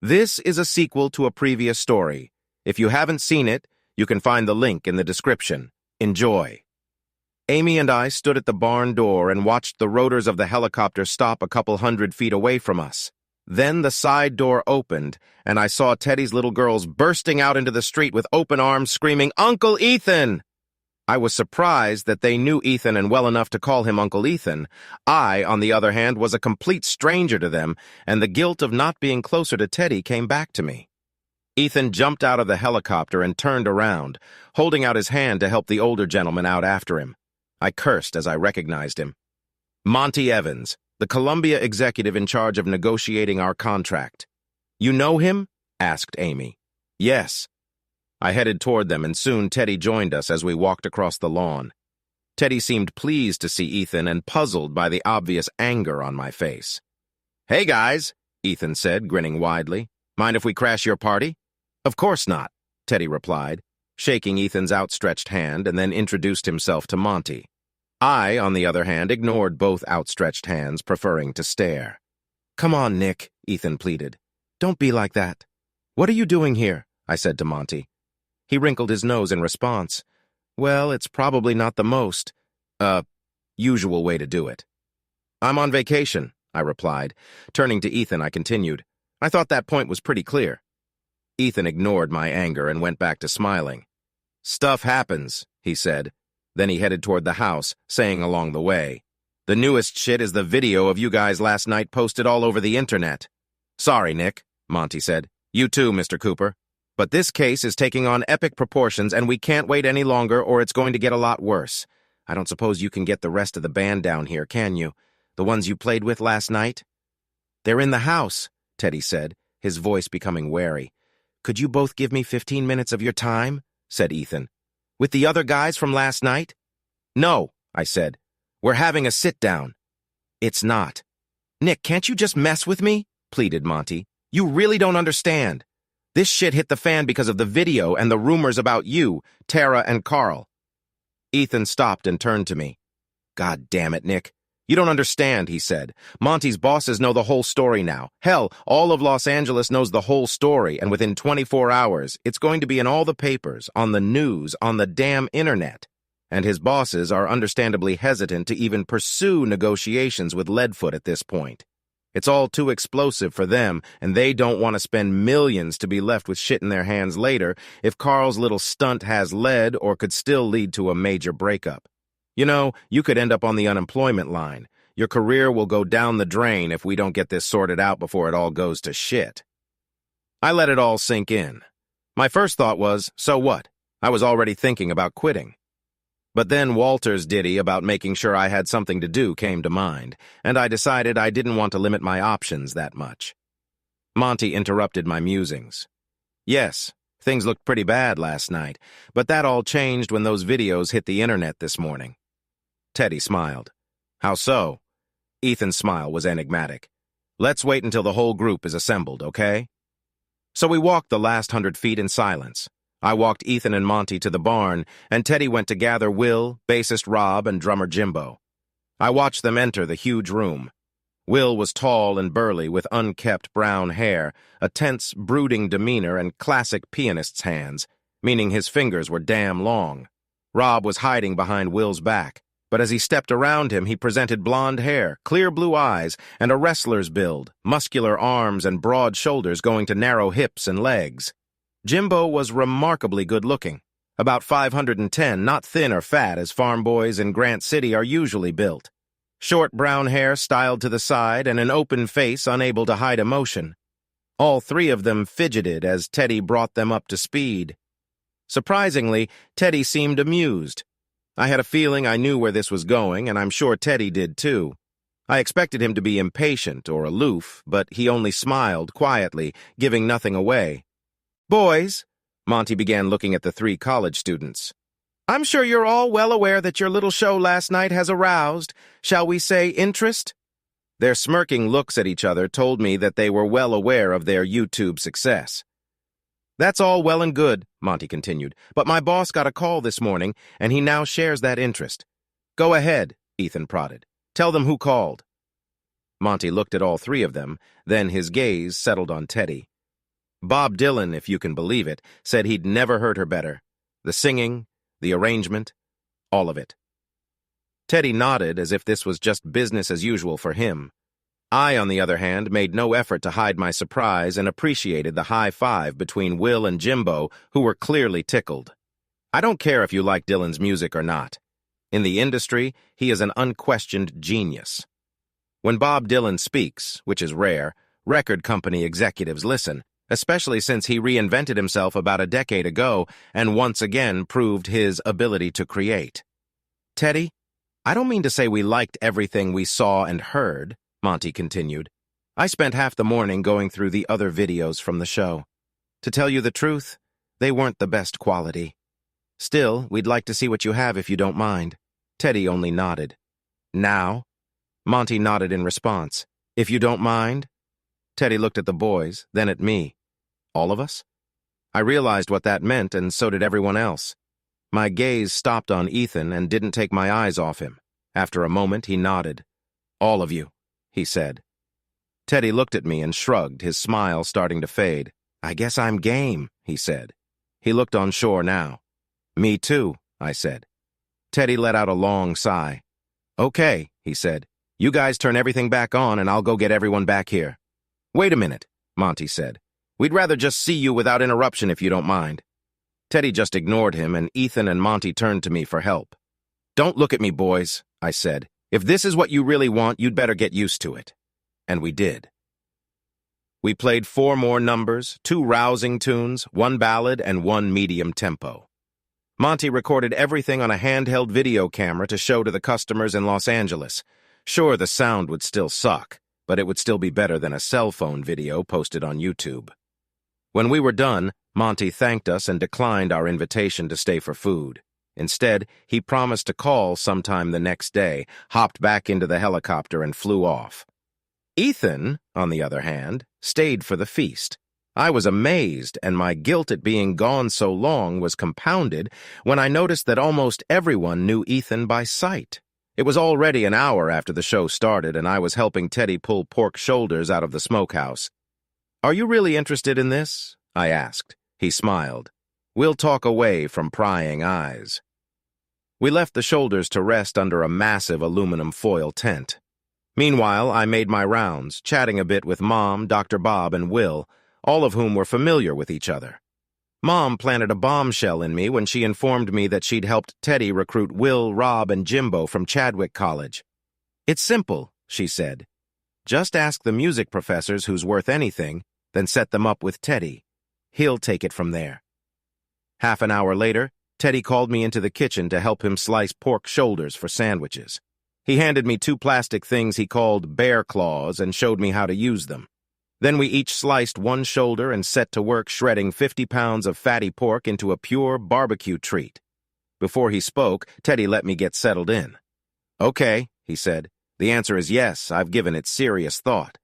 This is a sequel to a previous story. If you haven't seen it, you can find the link in the description. Enjoy. Amy and I stood at the barn door and watched the rotors of the helicopter stop a couple 100 feet away from us. Then the side door opened, and I saw Teddy's little girls bursting out into the street with open arms screaming, "Uncle Ethan!" I was surprised that they knew Ethan and well enough to call him Uncle Ethan. I, on the other hand, was a complete stranger to them, and the guilt of not being closer to Teddy came back to me. Ethan jumped out of the helicopter and turned around, holding out his hand to help the older gentleman out after him. I cursed as I recognized him. Monty Evans, the Columbia executive in charge of negotiating our contract. "You know him?" asked Amy. "Yes." I headed toward them, and soon Teddy joined us as we walked across the lawn. Teddy seemed pleased to see Ethan and puzzled by the obvious anger on my face. "Hey, guys," Ethan said, grinning widely. "Mind if we crash your party?" "Of course not," Teddy replied, shaking Ethan's outstretched hand, and then introduced himself to Monty. I, on the other hand, ignored both outstretched hands, preferring to stare. "Come on, Nick," Ethan pleaded. "Don't be like that." "What are you doing here?" I said to Monty. He wrinkled his nose in response. "Well, it's probably not the most, usual way to do it." "I'm on vacation," I replied. Turning to Ethan, I continued. "I thought that point was pretty clear." Ethan ignored my anger and went back to smiling. "Stuff happens," he said. Then he headed toward the house, saying along the way, "The newest shit is the video of you guys last night posted all over the internet." "Sorry, Nick," Monty said. "You too, Mr. Cooper. But this case is taking on epic proportions, and we can't wait any longer or it's going to get a lot worse. I don't suppose you can get the rest of the band down here, can you? The ones you played with last night?" "They're in the house," Teddy said, his voice becoming wary. "Could you both give me 15 minutes of your time?" said Ethan. "With the other guys from last night?" "No," I said. "We're having a sit-down." "It's not." "Nick, can't you just mess with me?" pleaded Monty. "You really don't understand. This shit hit the fan because of the video and the rumors about you, Tara, and Carl." Ethan stopped and turned to me. "God damn it, Nick. You don't understand," he said. "Monty's bosses know the whole story now. Hell, all of Los Angeles knows the whole story, and within 24 hours, it's going to be in all the papers, on the news, on the damn internet. And his bosses are understandably hesitant to even pursue negotiations with Leadfoot at this point. It's all too explosive for them, and they don't want to spend millions to be left with shit in their hands later if Carl's little stunt has lead or could still lead to a major breakup. You know, you could end up on the unemployment line. Your career will go down the drain if we don't get this sorted out before it all goes to shit." I let it all sink in. My first thought was, so what? I was already thinking about quitting. But then Walter's ditty about making sure I had something to do came to mind, and I decided I didn't want to limit my options that much. Monty interrupted my musings. "Yes, things looked pretty bad last night, but that all changed when those videos hit the internet this morning." Teddy smiled. "How so?" Ethan's smile was enigmatic. "Let's wait until the whole group is assembled, okay?" So we walked the last 100 feet in silence. I walked Ethan and Monty to the barn, and Teddy went to gather Will, bassist Rob, and drummer Jimbo. I watched them enter the huge room. Will was tall and burly with unkempt brown hair, a tense, brooding demeanor, and classic pianist's hands, meaning his fingers were damn long. Rob was hiding behind Will's back, but as he stepped around him, he presented blonde hair, clear blue eyes, and a wrestler's build, muscular arms and broad shoulders going to narrow hips and legs. Jimbo was remarkably good-looking, about 510, not thin or fat as farm boys in Grant City are usually built. Short brown hair styled to the side and an open face unable to hide emotion. All three of them fidgeted as Teddy brought them up to speed. Surprisingly, Teddy seemed amused. I had a feeling I knew where this was going, and I'm sure Teddy did too. I expected him to be impatient or aloof, but he only smiled quietly, giving nothing away. "Boys," Monty began looking at the three college students, "I'm sure you're all well aware that your little show last night has aroused, shall we say, interest?" Their smirking looks at each other told me that they were well aware of their YouTube success. "That's all well and good," Monty continued, "but my boss got a call this morning, and he now shares that interest." "Go ahead," Ethan prodded. "Tell them who called." Monty looked at all three of them, then his gaze settled on Teddy. Bob Dylan, if you can believe it, said he'd never heard her better. The singing, the arrangement, all of it. Teddy nodded as if this was just business as usual for him. I, on the other hand, made no effort to hide my surprise and appreciated the high five between Will and Jimbo, who were clearly tickled. I don't care if you like Dylan's music or not. In the industry, he is an unquestioned genius. When Bob Dylan speaks, which is rare, record company executives listen, especially since he reinvented himself about a decade ago and once again proved his ability to create. Teddy, I don't mean to say we liked everything we saw and heard, Monty continued. I spent half the morning going through the other videos from the show. To tell you the truth, they weren't the best quality. Still, we'd like to see what you have if you don't mind. Teddy only nodded. Now? Monty nodded in response. If you don't mind? Teddy looked at the boys, then at me. All of us? I realized what that meant, and so did everyone else. My gaze stopped on Ethan and didn't take my eyes off him. After a moment, he nodded. All of you, he said. Teddy looked at me and shrugged, his smile starting to fade. I guess I'm game, he said. He looked on shore now. Me too, I said. Teddy let out a long sigh. Okay, he said. You guys turn everything back on and I'll go get everyone back here. Wait a minute, Monty said. We'd rather just see you without interruption if you don't mind. Teddy just ignored him and Ethan and Monty turned to me for help. Don't look at me, boys, I said. If this is what you really want, you'd better get used to it. And we did. We played 4 more numbers, 2 rousing tunes, 1 ballad, and 1 medium tempo. Monty recorded everything on a handheld video camera to show to the customers in Los Angeles. Sure, the sound would still suck, but it would still be better than a cell phone video posted on YouTube. When we were done, Monty thanked us and declined our invitation to stay for food. Instead, he promised to call sometime the next day, hopped back into the helicopter, and flew off. Ethan, on the other hand, stayed for the feast. I was amazed, and my guilt at being gone so long was compounded when I noticed that almost everyone knew Ethan by sight. It was already an hour after the show started, and I was helping Teddy pull pork shoulders out of the smokehouse. Are you really interested in this? I asked. He smiled. We'll talk away from prying eyes. We left the shoulders to rest under a massive aluminum foil tent. Meanwhile, I made my rounds, chatting a bit with Mom, Dr. Bob, and Will, all of whom were familiar with each other. Mom planted a bombshell in me when she informed me that she'd helped Teddy recruit Will, Rob, and Jimbo from Chadwick College. It's simple, she said. Just ask the music professors who's worth anything, then set them up with Teddy. He'll take it from there. Half an hour later, Teddy called me into the kitchen to help him slice pork shoulders for sandwiches. He handed me 2 plastic things he called bear claws and showed me how to use them. Then we each sliced 1 shoulder and set to work shredding 50 pounds of fatty pork into a pure barbecue treat. Before he spoke, Teddy let me get settled in. Okay, he said. The answer is yes, I've given it serious thought.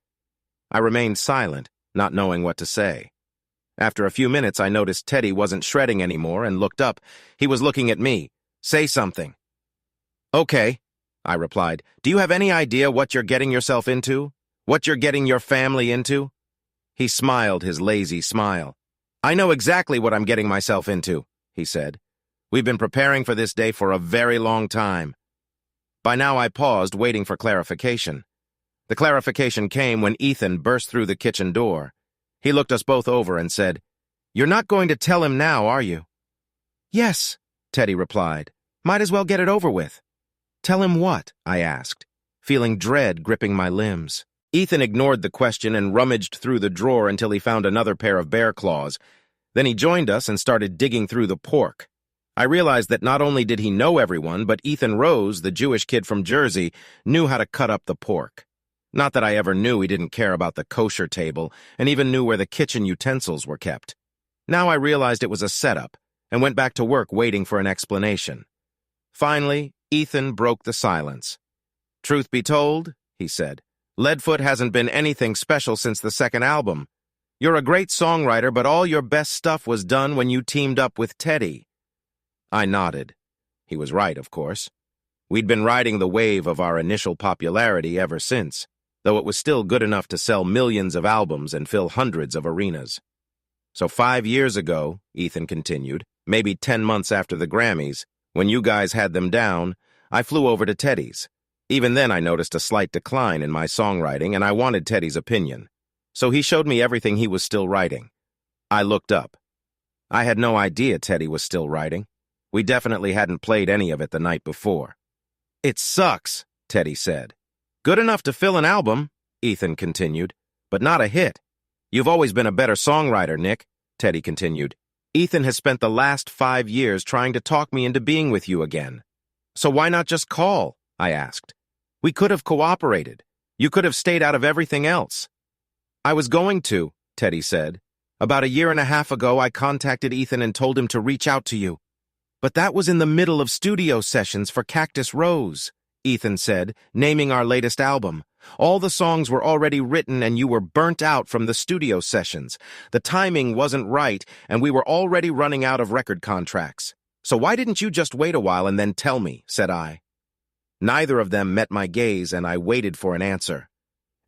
I remained silent, not knowing what to say. After a few minutes, I noticed Teddy wasn't shredding anymore and looked up. He was looking at me. Say something. Okay, I replied. Do you have any idea what you're getting yourself into? What you're getting your family into? He smiled his lazy smile. I know exactly what I'm getting myself into, he said. We've been preparing for this day for a very long time. By now I paused, waiting for clarification. The clarification came when Ethan burst through the kitchen door. He looked us both over and said, You're not going to tell him now, are you? Yes, Teddy replied. Might as well get it over with. Tell him what? I asked, feeling dread gripping my limbs. Ethan ignored the question and rummaged through the drawer until he found another pair of bear claws. Then he joined us and started digging through the pork. I realized that not only did he know everyone, but Ethan Rose, the Jewish kid from Jersey, knew how to cut up the pork. Not that I ever knew he didn't care about the kosher table, and even knew where the kitchen utensils were kept. Now I realized it was a setup, and went back to work waiting for an explanation. Finally, Ethan broke the silence. Truth be told, he said, Leadfoot hasn't been anything special since the second album. You're a great songwriter, but all your best stuff was done when you teamed up with Teddy. I nodded. He was right, of course. We'd been riding the wave of our initial popularity ever since, though it was still good enough to sell millions of albums and fill hundreds of arenas. So 5 years ago, Ethan continued, maybe 10 months after the Grammys, when you guys had them down, I flew over to Teddy's. Even then I noticed a slight decline in my songwriting and I wanted Teddy's opinion. So he showed me everything he was still writing. I looked up. I had no idea Teddy was still writing. We definitely hadn't played any of it the night before. It sucks, Teddy said. Good enough to fill an album, Ethan continued, but not a hit. You've always been a better songwriter, Nick, Teddy continued. Ethan has spent the last 5 years trying to talk me into being with you again. So why not just call? I asked. We could have cooperated. You could have stayed out of everything else. I was going to, Teddy said. About 1.5 years ago, I contacted Ethan and told him to reach out to you. But that was in the middle of studio sessions for Cactus Rose, Ethan said, naming our latest album. All the songs were already written and you were burnt out from the studio sessions. The timing wasn't right and we were already running out of record contracts. So why didn't you just wait a while and then tell me, said I. Neither of them met my gaze and I waited for an answer.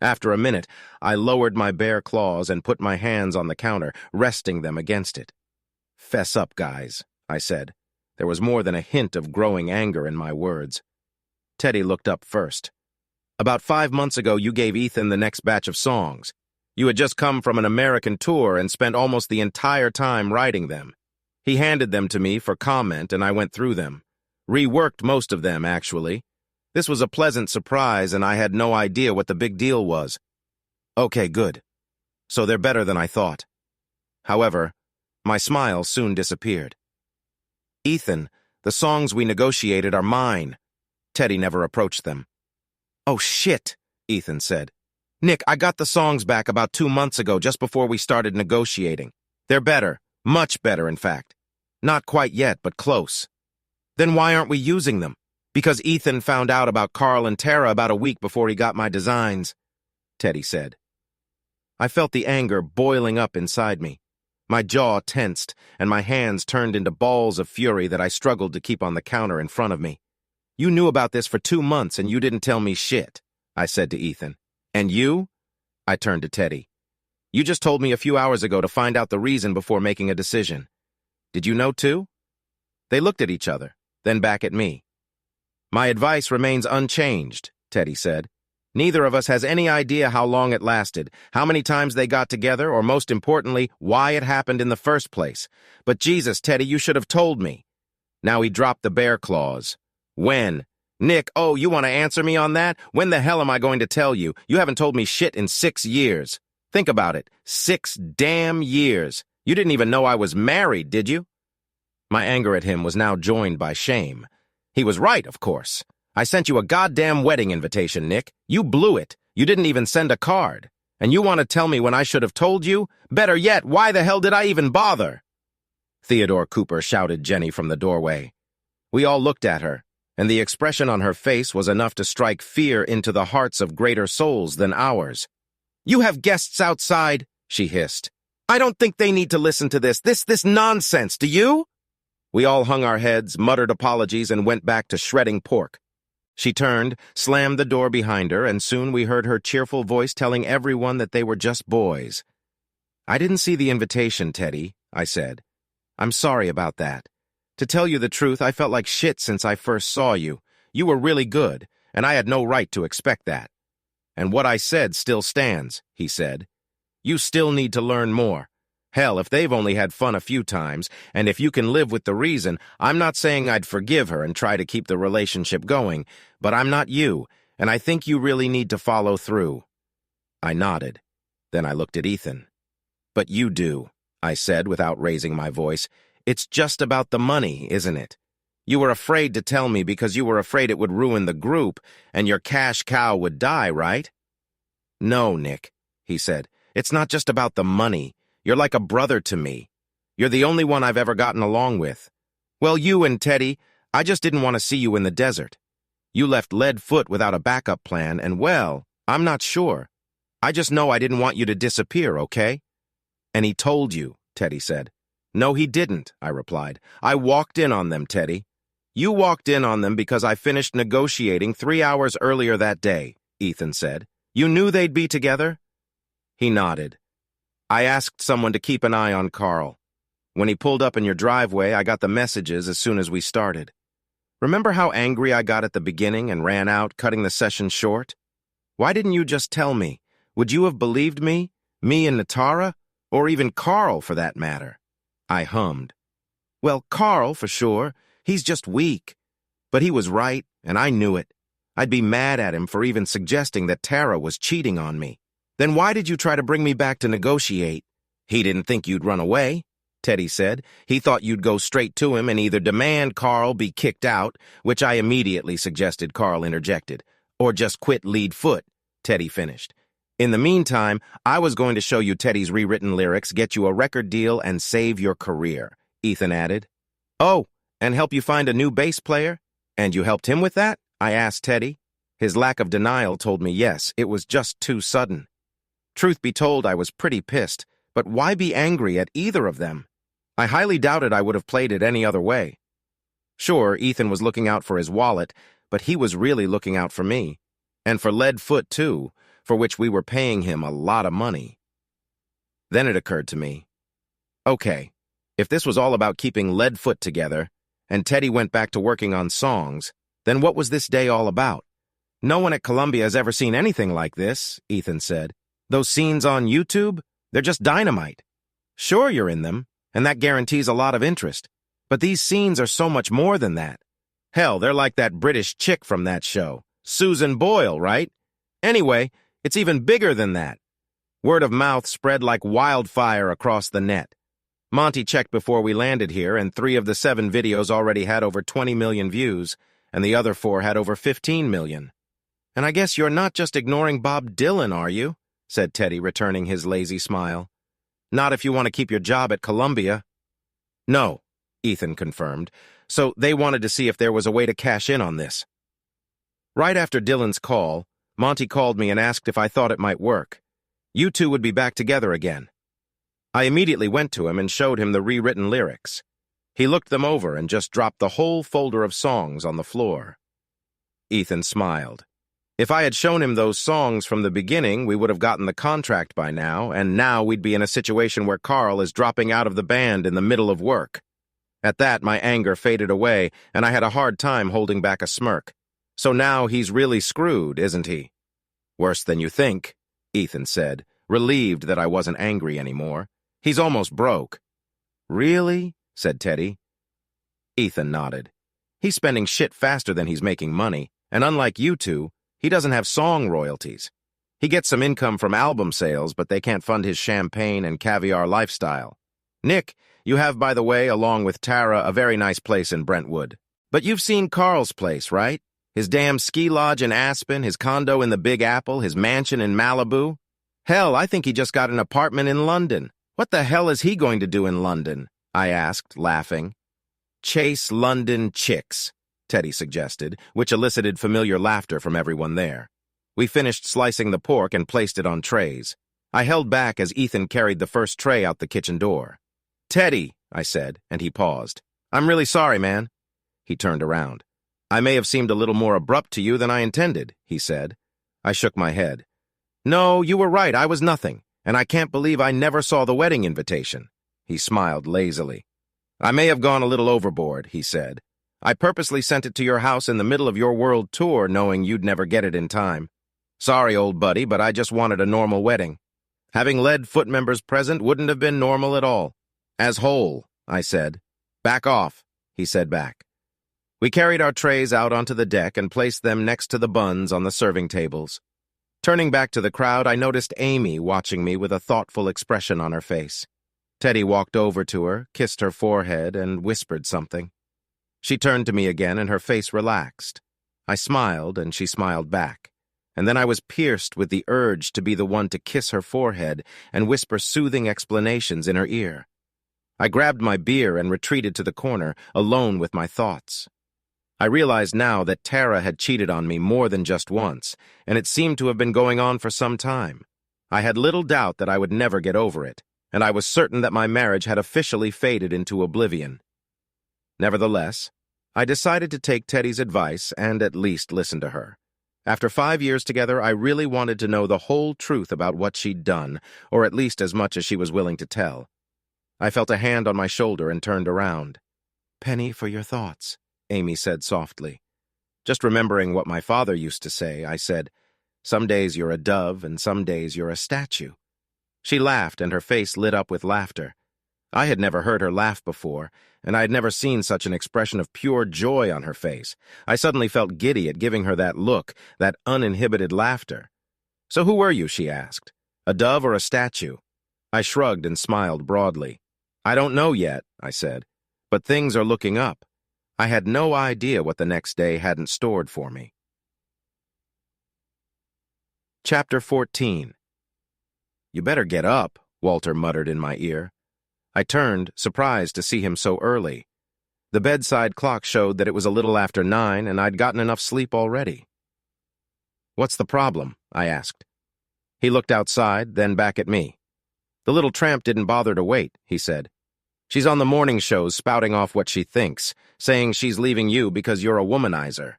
After a minute, I lowered my bare claws and put my hands on the counter, resting them against it. Fess up, guys, I said. There was more than a hint of growing anger in my words. Teddy looked up first. About 5 months ago, you gave Ethan the next batch of songs. You had just come from an American tour and spent almost the entire time writing them. He handed them to me for comment and I went through them. Reworked most of them, actually. This was a pleasant surprise and I had no idea what the big deal was. Okay, good. So they're better than I thought. However, my smile soon disappeared. Ethan, the songs we negotiated are mine. Teddy never approached them. Oh shit, Ethan said. Nick, I got the songs back about 2 months ago just before we started negotiating. They're better, much better in fact. Not quite yet, but close. Then why aren't we using them? Because Ethan found out about Carl and Tara about a week before he got my designs, Teddy said. I felt the anger boiling up inside me. My jaw tensed, and my hands turned into balls of fury that I struggled to keep on the counter in front of me. You knew about this for 2 months and you didn't tell me shit, I said to Ethan. And you? I turned to Teddy. You just told me a few hours ago to find out the reason before making a decision. Did you know too? They looked at each other, then back at me. My advice remains unchanged, Teddy said. Neither of us has any idea how long it lasted, how many times they got together, or most importantly, why it happened in the first place. But Jesus, Teddy, you should have told me. Now he dropped the bear claws. When? Nick, oh, you want to answer me on that? When the hell am I going to tell you? You haven't told me shit in 6 years. Think about it. 6 damn years. You didn't even know I was married, did you? My anger at him was now joined by shame. He was right, of course. I sent you a goddamn wedding invitation, Nick. You blew it. You didn't even send a card. And you want to tell me when I should have told you? Better yet, why the hell did I even bother? Theodore Cooper shouted Jenny from the doorway. We all looked at her, and the expression on her face was enough to strike fear into the hearts of greater souls than ours. You have guests outside, she hissed. I don't think they need to listen to this nonsense, do you? We all hung our heads, muttered apologies, and went back to shredding pork. She turned, slammed the door behind her, and soon we heard her cheerful voice telling everyone that they were just boys. I didn't see the invitation, Teddy, I said. I'm sorry about that. To tell you the truth, I felt like shit since I first saw you. You were really good, and I had no right to expect that. And what I said still stands, he said. You still need to learn more. Hell, if they've only had fun a few times, and if you can live with the reason, I'm not saying I'd forgive her and try to keep the relationship going, but I'm not you, and I think you really need to follow through. I nodded. Then I looked at Ethan. But you do, I said without raising my voice. It's just about the money, isn't it? You were afraid to tell me because you were afraid it would ruin the group, and your cash cow would die, right? No, Nick, he said. It's not just about the money. You're like a brother to me. You're the only one I've ever gotten along with. Well, you and Teddy, I just didn't want to see you in the desert. You left lead foot without a backup plan, and well, I'm not sure. I just know I didn't want you to disappear, okay? And he told you, Teddy said. No, he didn't, I replied. I walked in on them, Teddy. You walked in on them because I finished negotiating 3 hours earlier that day, Ethan said. You knew they'd be together? He nodded. I asked someone to keep an eye on Carl. When he pulled up in your driveway, I got the messages as soon as we started. Remember how angry I got at the beginning and ran out, cutting the session short? Why didn't you just tell me? Would you have believed me? Me and Natara? Or even Carl, for that matter? I hummed. Well, Carl, for sure. He's just weak. But he was right, and I knew it. I'd be mad at him for even suggesting that Tara was cheating on me. Then why did you try to bring me back to negotiate? He didn't think you'd run away, Teddy said. He thought you'd go straight to him and either demand Carl be kicked out, which I immediately suggested. Carl interjected, or just quit lead foot, Teddy finished. In the meantime, I was going to show you Teddy's rewritten lyrics, get you a record deal, and save your career, Ethan added. Oh, and help you find a new bass player? And you helped him with that? I asked Teddy. His lack of denial told me yes, it was just too sudden. Truth be told, I was pretty pissed, but why be angry at either of them? I highly doubted I would have played it any other way. Sure, Ethan was looking out for his wallet, but he was really looking out for me. And for Leadfoot, too, for which we were paying him a lot of money. Then it occurred to me. Okay, if this was all about keeping Leadfoot together, and Teddy went back to working on songs, then what was this day all about? No one at Columbia has ever seen anything like this, Ethan said. Those scenes on YouTube, they're just dynamite. Sure, you're in them, and that guarantees a lot of interest. But these scenes are so much more than that. Hell, they're like that British chick from that show, Susan Boyle, right? Anyway, it's even bigger than that. Word of mouth spread like wildfire across the net. Monty checked before we landed here, and 3 of the 7 videos already had over 20 million views, and the other 4 had over 15 million. And I guess you're not just ignoring Bob Dylan, are you? Said Teddy, returning his lazy smile. Not if you want to keep your job at Columbia. No, Ethan confirmed. So they wanted to see if there was a way to cash in on this. Right after Dylan's call, Monty called me and asked if I thought it might work. You two would be back together again. I immediately went to him and showed him the rewritten lyrics. He looked them over and just dropped the whole folder of songs on the floor. Ethan smiled. If I had shown him those songs from the beginning, we would have gotten the contract by now, and now we'd be in a situation where Carl is dropping out of the band in the middle of work. At that, my anger faded away, and I had a hard time holding back a smirk. So now he's really screwed, isn't he? Worse than you think, Ethan said, relieved that I wasn't angry anymore. He's almost broke. Really? Said Teddy. Ethan nodded. He's spending shit faster than he's making money, and unlike you two, he doesn't have song royalties. He gets some income from album sales, but they can't fund his champagne and caviar lifestyle. Nick, you have, by the way, along with Tara, a very nice place in Brentwood. But you've seen Carl's place, right? His damn ski lodge in Aspen, his condo in the Big Apple, his mansion in Malibu. Hell, I think he just got an apartment in London. What the hell is he going to do in London? I asked, laughing. Chase London chicks, Teddy suggested, which elicited familiar laughter from everyone there. We finished slicing the pork and placed it on trays. I held back as Ethan carried the first tray out the kitchen door. Teddy, I said, and he paused. I'm really sorry, man. He turned around. I may have seemed a little more abrupt to you than I intended, he said. I shook my head. No, you were right, I was nothing, and I can't believe I never saw the wedding invitation. He smiled lazily. I may have gone a little overboard, he said. I purposely sent it to your house in the middle of your world tour, knowing you'd never get it in time. Sorry, old buddy, but I just wanted a normal wedding. Having Leadfoot members present wouldn't have been normal at all. As whole, I said. Back off, he said back. We carried our trays out onto the deck and placed them next to the buns on the serving tables. Turning back to the crowd, I noticed Amy watching me with a thoughtful expression on her face. Teddy walked over to her, kissed her forehead, and whispered something. She turned to me again, and her face relaxed. I smiled, and she smiled back. And then I was pierced with the urge to be the one to kiss her forehead and whisper soothing explanations in her ear. I grabbed my beer and retreated to the corner, alone with my thoughts. I realized now that Tara had cheated on me more than just once, and it seemed to have been going on for some time. I had little doubt that I would never get over it, and I was certain that my marriage had officially faded into oblivion. Nevertheless, I decided to take Teddy's advice and at least listen to her. After 5 years together, I really wanted to know the whole truth about what she'd done, or at least as much as she was willing to tell. I felt a hand on my shoulder and turned around. "Penny for your thoughts," Amy said softly. Just remembering what my father used to say, I said, "Some days you're a dove and some days you're a statue." She laughed and her face lit up with laughter. I had never heard her laugh before, and I had never seen such an expression of pure joy on her face. I suddenly felt giddy at giving her that look, that uninhibited laughter. "So who were you?" she asked. "A dove or a statue?" I shrugged and smiled broadly. "I don't know yet," I said, "but things are looking up." I had no idea what the next day hadn't stored for me. Chapter 14. "You better get up," Walter muttered in my ear. I turned, surprised to see him so early. The bedside clock showed that it was a little after 9, and I'd gotten enough sleep already. "What's the problem?" I asked. He looked outside, then back at me. "The little tramp didn't bother to wait," he said. "She's on the morning shows spouting off what she thinks, saying she's leaving you because you're a womanizer."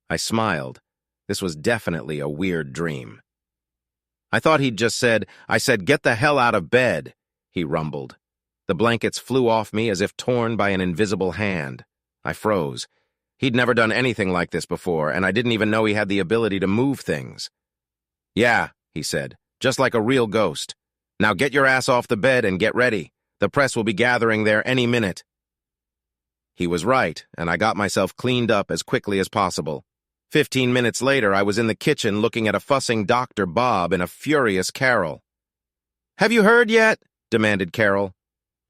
I smiled. This was definitely a weird dream. "I thought he'd just said, 'I said get the hell out of bed,'" he rumbled. The blankets flew off me as if torn by an invisible hand. I froze. He'd never done anything like this before, and I didn't even know he had the ability to move things. "Yeah," he said, "just like a real ghost. Now get your ass off the bed and get ready. The press will be gathering there any minute." He was right, and I got myself cleaned up as quickly as possible. 15 minutes later, I was in the kitchen looking at a fussing Dr. Bob and a furious Carol. "Have you heard yet?" demanded Carol.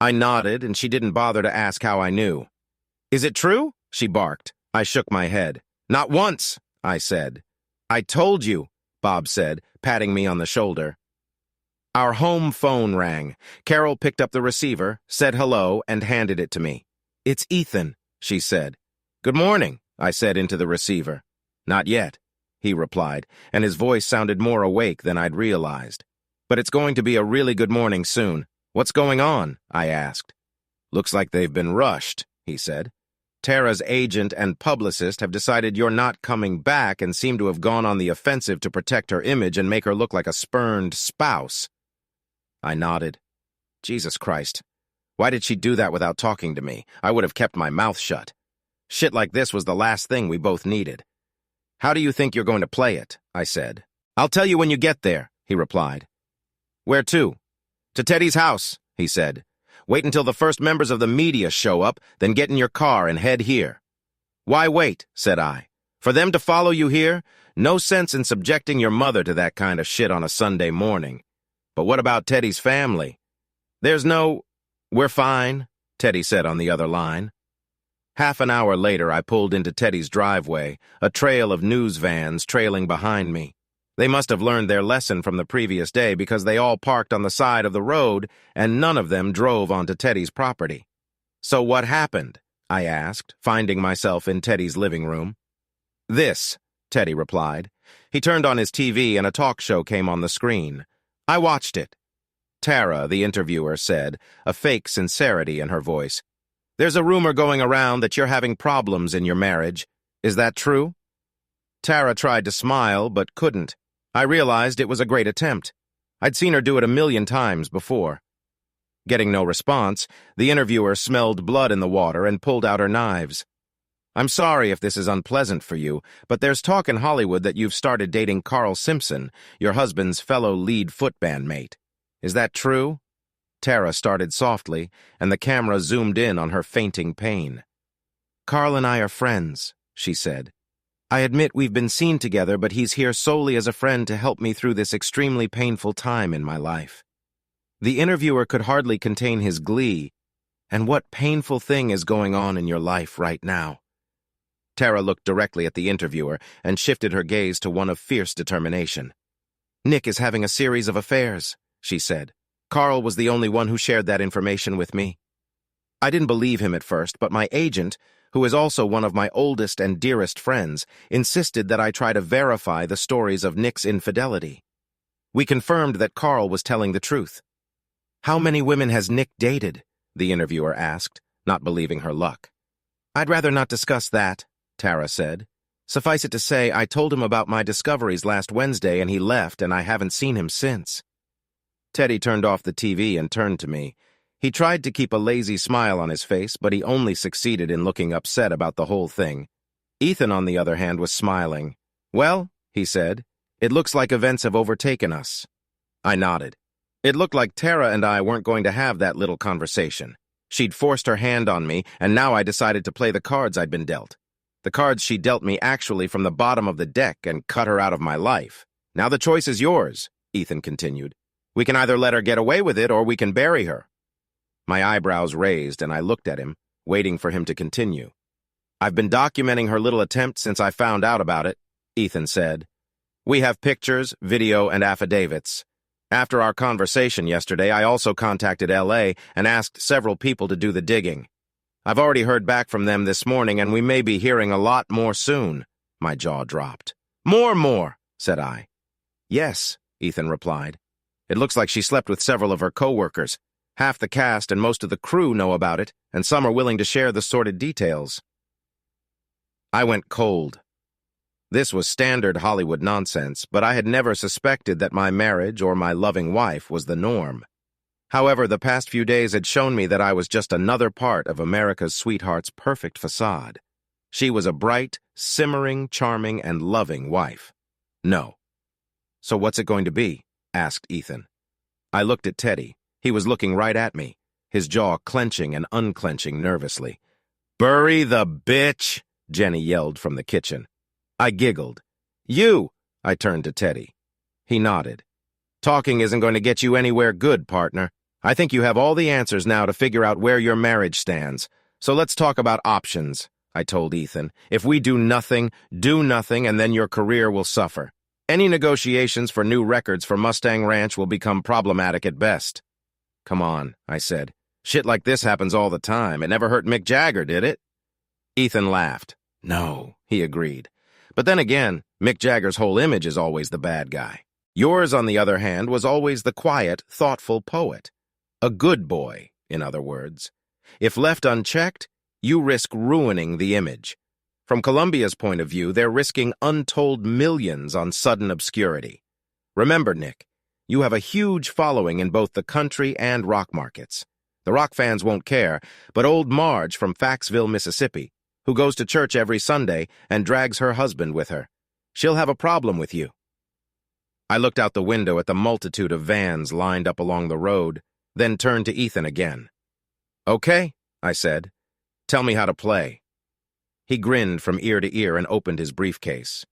I nodded, and she didn't bother to ask how I knew. "Is it true?" she barked. I shook my head. "Not once," I said. "I told you," Bob said, patting me on the shoulder. Our home phone rang. Carol picked up the receiver, said hello, and handed it to me. "It's Ethan," she said. "Good morning," I said into the receiver. "Not yet," he replied, and his voice sounded more awake than I'd realized. "But it's going to be a really good morning soon. What's going on?" I asked. "Looks like they've been rushed," he said. "Tara's agent and publicist have decided you're not coming back and seem to have gone on the offensive to protect her image and make her look like a spurned spouse." I nodded. Jesus Christ. Why did she do that without talking to me? I would have kept my mouth shut. Shit like this was the last thing we both needed. "How do you think you're going to play it?" I said. "I'll tell you when you get there," he replied. "Where to?" "To Teddy's house," he said. "Wait until the first members of the media show up, then get in your car and head here." "Why wait?" said I. "For them to follow you here? No sense in subjecting your mother to that kind of shit on a Sunday morning. But what about Teddy's family?" "There's no—" "We're fine," Teddy said on the other line. Half an hour later, I pulled into Teddy's driveway, a trail of news vans trailing behind me. They must have learned their lesson from the previous day because they all parked on the side of the road and none of them drove onto Teddy's property. "So what happened?" I asked, finding myself in Teddy's living room. "This," Teddy replied. He turned on his TV and a talk show came on the screen. I watched it. Tara, the interviewer, said, a fake sincerity in her voice. "There's a rumor going around that you're having problems in your marriage. Is that true?" Tara tried to smile, but couldn't. I realized it was a great attempt. I'd seen her do it a million times before. Getting no response, the interviewer smelled blood in the water and pulled out her knives. "I'm sorry if this is unpleasant for you, but there's talk in Hollywood that you've started dating Carl Simpson, your husband's fellow lead footband mate. Is that true?" Tara started softly, and the camera zoomed in on her fainting pain. "Carl and I are friends," she said. "I admit we've been seen together, but he's here solely as a friend to help me through this extremely painful time in my life." The interviewer could hardly contain his glee. "And what painful thing is going on in your life right now?" Tara looked directly at the interviewer and shifted her gaze to one of fierce determination. "Nick is having a series of affairs," she said. "Carl was the only one who shared that information with me." I didn't believe him at first, but my agent, who is also one of my oldest and dearest friends, insisted that I try to verify the stories of Nick's infidelity. We confirmed that Carl was telling the truth. "How many women has Nick dated?" the interviewer asked, not believing her luck. "I'd rather not discuss that," Tara said. Suffice it to say, I told him about my discoveries last Wednesday and he left, and I haven't seen him since. Teddy turned off the TV and turned to me. He tried to keep a lazy smile on his face, but he only succeeded in looking upset about the whole thing. Ethan, on the other hand, was smiling. "Well," he said, "it looks like events have overtaken us." I nodded. It looked like Tara and I weren't going to have that little conversation. She'd forced her hand on me, and now I decided to play the cards I'd been dealt. The cards she dealt me actually from the bottom of the deck and cut her out of my life. "Now the choice is yours," Ethan continued. "We can either let her get away with it or we can bury her." My eyebrows raised and I looked at him, waiting for him to continue. "I've been documenting her little attempt since I found out about it," Ethan said. "We have pictures, video, and affidavits. After our conversation yesterday, I also contacted LA and asked several people to do the digging. I've already heard back from them this morning, and we may be hearing a lot more soon." My jaw dropped. More, said I. "Yes," Ethan replied. "It looks like she slept with several of her co-workers. Half the cast and most of the crew know about it, and some are willing to share the sordid details." I went cold. This was standard Hollywood nonsense, but I had never suspected that my marriage or my loving wife was the norm. However, the past few days had shown me that I was just another part of America's sweetheart's perfect facade. She was a bright, simmering, charming, and loving wife. No. "So what's it going to be?" asked Ethan. I looked at Teddy. He was looking right at me, his jaw clenching and unclenching nervously. "Bury the bitch!" Jenny yelled from the kitchen. I giggled. "You!" I turned to Teddy. He nodded. "Talking isn't going to get you anywhere good, partner. I think you have all the answers now to figure out where your marriage stands. So let's talk about options," I told Ethan. "If we do nothing, and then your career will suffer. Any negotiations for new records for Mustang Ranch will become problematic at best." "Come on," I said. "Shit like this happens all the time. It never hurt Mick Jagger, did it?" Ethan laughed. "No," he agreed. "But then again, Mick Jagger's whole image is always the bad guy. Yours, on the other hand, was always the quiet, thoughtful poet. A good boy, in other words. If left unchecked, you risk ruining the image. From Columbia's point of view, they're risking untold millions on sudden obscurity. Remember, Nick, you have a huge following in both the country and rock markets. The rock fans won't care, but old Marge from Faxville, Mississippi, who goes to church every Sunday and drags her husband with her, she'll have a problem with you." I looked out the window at the multitude of vans lined up along the road, then turned to Ethan again. "Okay," I said. "Tell me how to play." He grinned from ear to ear and opened his briefcase.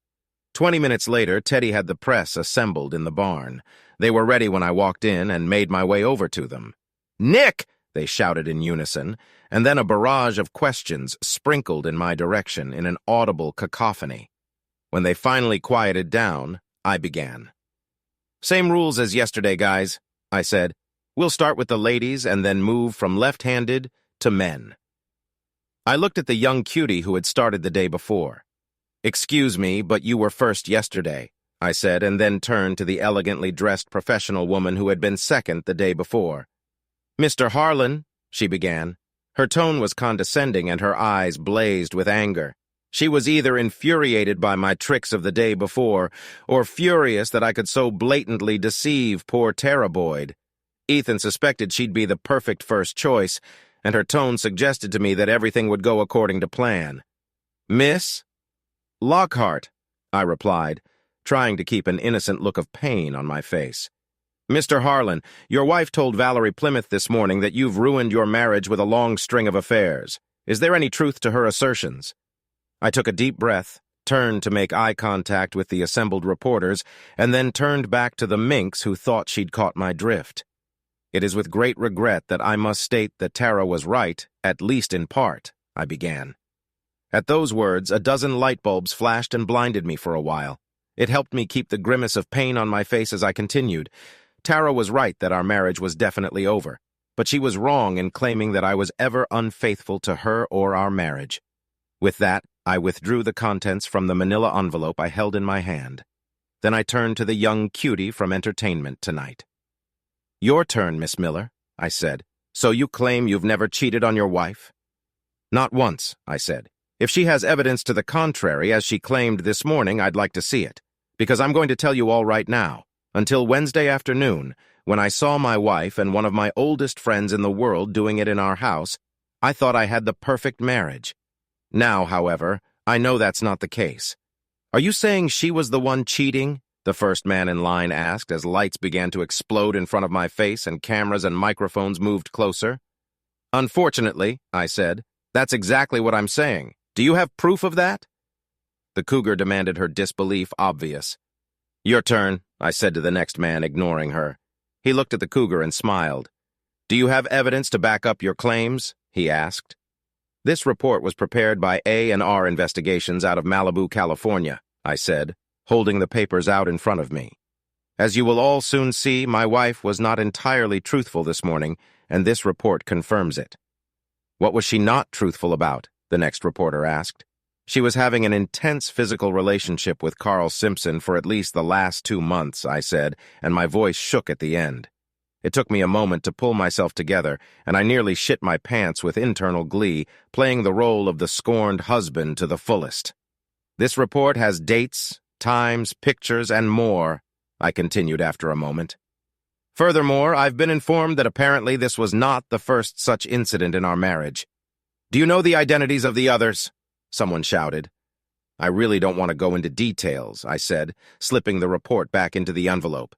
20 minutes later, Teddy had the press assembled in the barn. They were ready when I walked in and made my way over to them. "Nick!" they shouted in unison, and then a barrage of questions sprinkled in my direction in an audible cacophony. When they finally quieted down, I began. "Same rules as yesterday, guys," I said. "We'll start with the ladies and then move from left-handed to men." I looked at the young cutie who had started the day before. "Excuse me, but you were first yesterday," I said, and then turned to the elegantly dressed professional woman who had been second the day before. "Mr. Harlan," she began. Her tone was condescending and her eyes blazed with anger. She was either infuriated by my tricks of the day before or furious that I could so blatantly deceive poor Tara Boyd. Ethan suspected she'd be the perfect first choice, and her tone suggested to me that everything would go according to plan. "Miss?" "Lockhart," I replied, trying to keep an innocent look of pain on my face. "Mr. Harlan, your wife told Valerie Plymouth this morning that you've ruined your marriage with a long string of affairs. Is there any truth to her assertions?" I took a deep breath, turned to make eye contact with the assembled reporters, and then turned back to the minx who thought she'd caught my drift. "It is with great regret that I must state that Tara was right, at least in part," I began. At those words, a dozen light bulbs flashed and blinded me for a while. It helped me keep the grimace of pain on my face as I continued. Tara was right that our marriage was definitely over, but she was wrong in claiming that I was ever unfaithful to her or our marriage. With that, I withdrew the contents from the manila envelope I held in my hand. Then I turned to the young cutie from Entertainment Tonight. "Your turn, Miss Miller," I said. "So you claim you've never cheated on your wife?" "Not once," I said. If she has evidence to the contrary, as she claimed this morning, I'd like to see it. Because I'm going to tell you all right now. Until Wednesday afternoon, when I saw my wife and one of my oldest friends in the world doing it in our house, I thought I had the perfect marriage. Now, however, I know that's not the case. Are you saying she was the one cheating? The first man in line asked as lights began to explode in front of my face and cameras and microphones moved closer. Unfortunately, I said, that's exactly what I'm saying. Do you have proof of that? The cougar demanded her disbelief obvious. Your turn, I said to the next man, ignoring her. He looked at the cougar and smiled. Do you have evidence to back up your claims? He asked. This report was prepared by A&R Investigations out of Malibu, California, I said, holding the papers out in front of me. As you will all soon see, my wife was not entirely truthful this morning, and this report confirms it. What was she not truthful about? The next reporter asked. She was having an intense physical relationship with Carl Simpson for at least the last 2 months, I said, and my voice shook at the end. It took me a moment to pull myself together, and I nearly shit my pants with internal glee, playing the role of the scorned husband to the fullest. This report has dates, times, pictures, and more, I continued after a moment. Furthermore, I've been informed that apparently this was not the first such incident in our marriage. Do you know the identities of the others? Someone shouted. I really don't want to go into details, I said, slipping the report back into the envelope.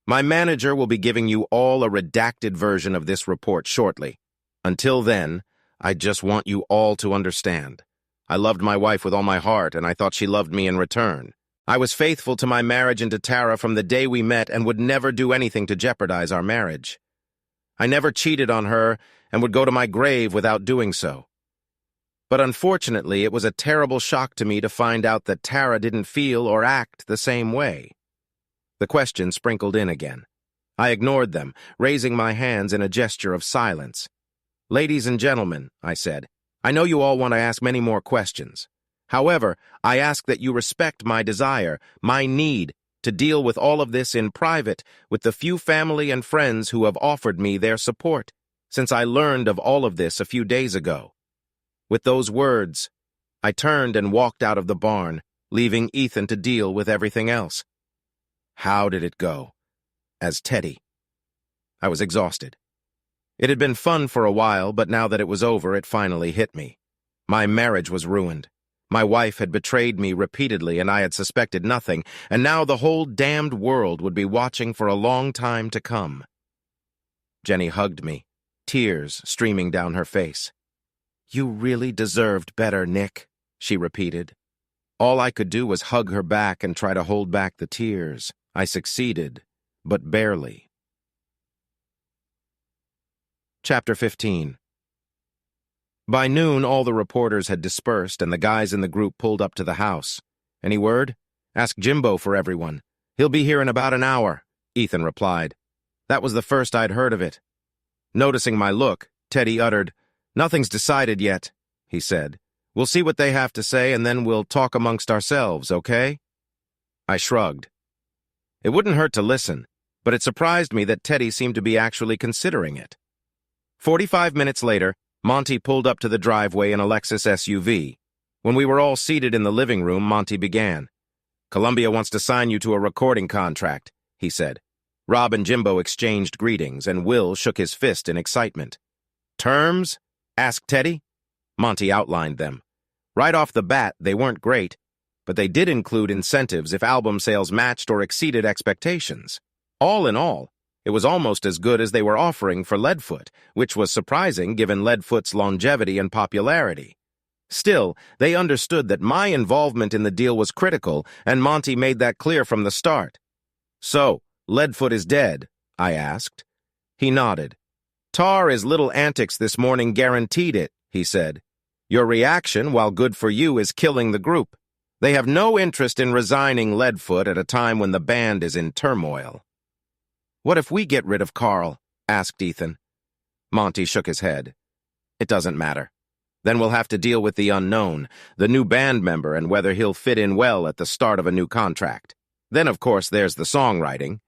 My manager will be giving you all a redacted version of this report shortly. Until then, I just want you all to understand. I loved my wife with all my heart, and I thought she loved me in return. I was faithful to my marriage and to Tara from the day we met and would never do anything to jeopardize our marriage. I never cheated on her and would go to my grave without doing so. But unfortunately, it was a terrible shock to me to find out that Tara didn't feel or act the same way. The questions sprinkled in again. I ignored them, raising my hands in a gesture of silence. Ladies and gentlemen, I said, I know you all want to ask many more questions. However, I ask that you respect my desire, my need, to deal with all of this in private with the few family and friends who have offered me their support, since I learned of all of this a few days ago. With those words, I turned and walked out of the barn, leaving Ethan to deal with everything else. How did it go? As Teddy. I was exhausted. It had been fun for a while, but now that it was over, it finally hit me. My marriage was ruined. My wife had betrayed me repeatedly, and I had suspected nothing, and now the whole damned world would be watching for a long time to come. Jenny hugged me, tears streaming down her face. You really deserved better, Nick, she repeated. All I could do was hug her back and try to hold back the tears. I succeeded, but barely. Chapter 15. By noon, all the reporters had dispersed, and the guys in the group pulled up to the house. Any word? Ask Jimbo for everyone. He'll be here in about an hour, Ethan replied. That was the first I'd heard of it. Noticing my look, Teddy uttered, Nothing's decided yet, he said. We'll see what they have to say, and then we'll talk amongst ourselves, okay? I shrugged. It wouldn't hurt to listen, but it surprised me that Teddy seemed to be actually considering it. 45 minutes later, Monty pulled up to the driveway in a Lexus SUV. When we were all seated in the living room, Monty began. Columbia wants to sign you to a recording contract, he said. Rob and Jimbo exchanged greetings, and Will shook his fist in excitement. Terms? Asked Teddy. Monty outlined them. Right off the bat, they weren't great, but they did include incentives if album sales matched or exceeded expectations. All in all, it was almost as good as they were offering for Leadfoot, which was surprising given Leadfoot's longevity and popularity. Still, they understood that my involvement in the deal was critical, and Monty made that clear from the start. So, Leadfoot is dead? I asked. He nodded. Tar's little antics this morning guaranteed it, he said. Your reaction, while good for you, is killing the group. They have no interest in resigning Leadfoot at a time when the band is in turmoil. What if we get rid of Carl? Asked Ethan. Monty shook his head. It doesn't matter. Then we'll have to deal with the unknown, the new band member, and whether he'll fit in well at the start of a new contract. Then, of course, there's the songwriting.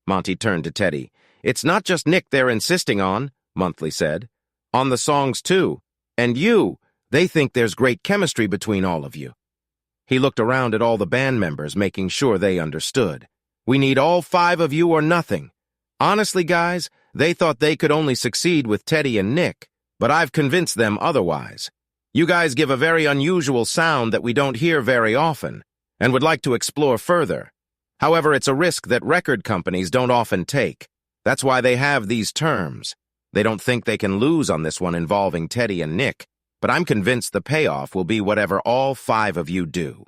Monty turned to Teddy. It's not just Nick they're insisting on, Monthly said. On the songs, too. And you, They think there's great chemistry between all of you." He looked around at all the band members, making sure they understood. "We need all 5 of you or nothing. Honestly, guys, they thought they could only succeed with Teddy and Nick, but I've convinced them otherwise. You guys give a very unusual sound that we don't hear very often, and would like to explore further. However, it's a risk that record companies don't often take. That's why they have these terms. They don't think they can lose on this one involving Teddy and Nick, but I'm convinced the payoff will be whatever all 5 of you do."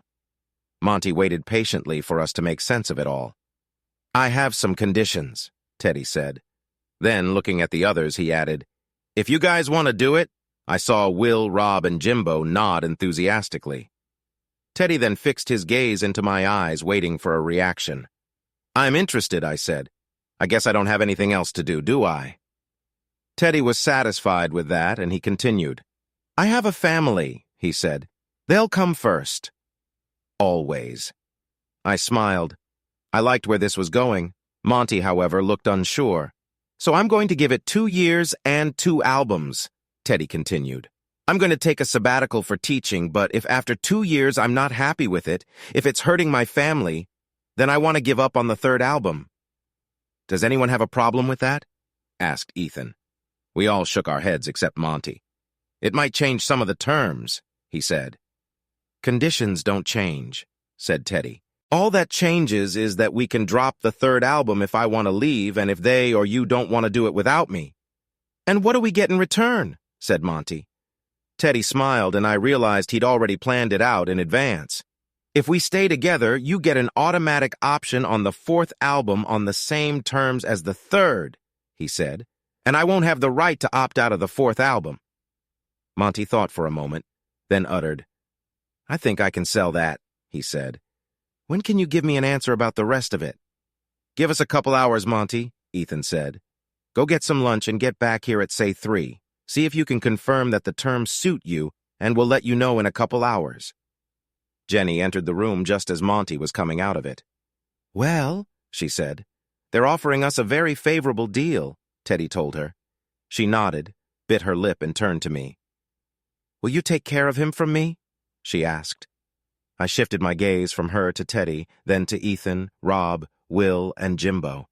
Monty waited patiently for us to make sense of it all. "I have some conditions," Teddy said. Then, looking at the others, he added, "If you guys want to do it." I saw Will, Rob, and Jimbo nod enthusiastically. Teddy then fixed his gaze into my eyes, waiting for a reaction. "I'm interested," I said. "I guess I don't have anything else to do I?" Teddy was satisfied with that, and he continued. "I have a family," he said. "They'll come first." "Always." I smiled. I liked where this was going. Monty, however, looked unsure. "So I'm going to give it 2 years and 2 albums," Teddy continued. "I'm going to take a sabbatical for teaching, but if after 2 years I'm not happy with it, if it's hurting my family, then I want to give up on the 3rd album." "Does anyone have a problem with that?" asked Ethan. We all shook our heads except Monty. "It might change some of the terms," he said. "Conditions don't change," said Teddy. "All that changes is that we can drop the 3rd album if I want to leave and if they or you don't want to do it without me." "And what do we get in return?" said Monty. Teddy smiled, and I realized he'd already planned it out in advance. "If we stay together, you get an automatic option on the 4th album on the same terms as the 3rd, he said, "and I won't have the right to opt out of the 4th album." Monty thought for a moment, then uttered, "I think I can sell that," he said. "When can you give me an answer about the rest of it?" "Give us a couple hours, Monty," Ethan said. "Go get some lunch and get back here at, say, 3. See if you can confirm that the terms suit you, and we'll let you know in a couple hours." Jenny entered the room just as Monty was coming out of it. "Well," she said, "they're offering us a very favorable deal," Teddy told her. She nodded, bit her lip, and turned to me. "Will you take care of him from me?" she asked. I shifted my gaze from her to Teddy, then to Ethan, Rob, Will, and Jimbo.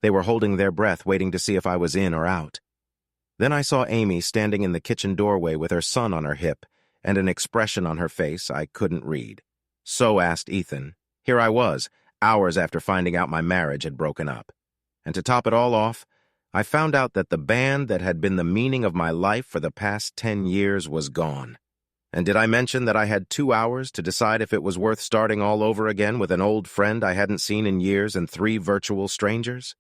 They were holding their breath, waiting to see if I was in or out. Then I saw Amy standing in the kitchen doorway with her son on her hip, and an expression on her face I couldn't read. So asked Ethan. Here I was, hours after finding out my marriage had broken up. And to top it all off, I found out that the band that had been the meaning of my life for the past 10 years was gone. And did I mention that I had 2 hours to decide if it was worth starting all over again with an old friend I hadn't seen in years and 3 virtual strangers?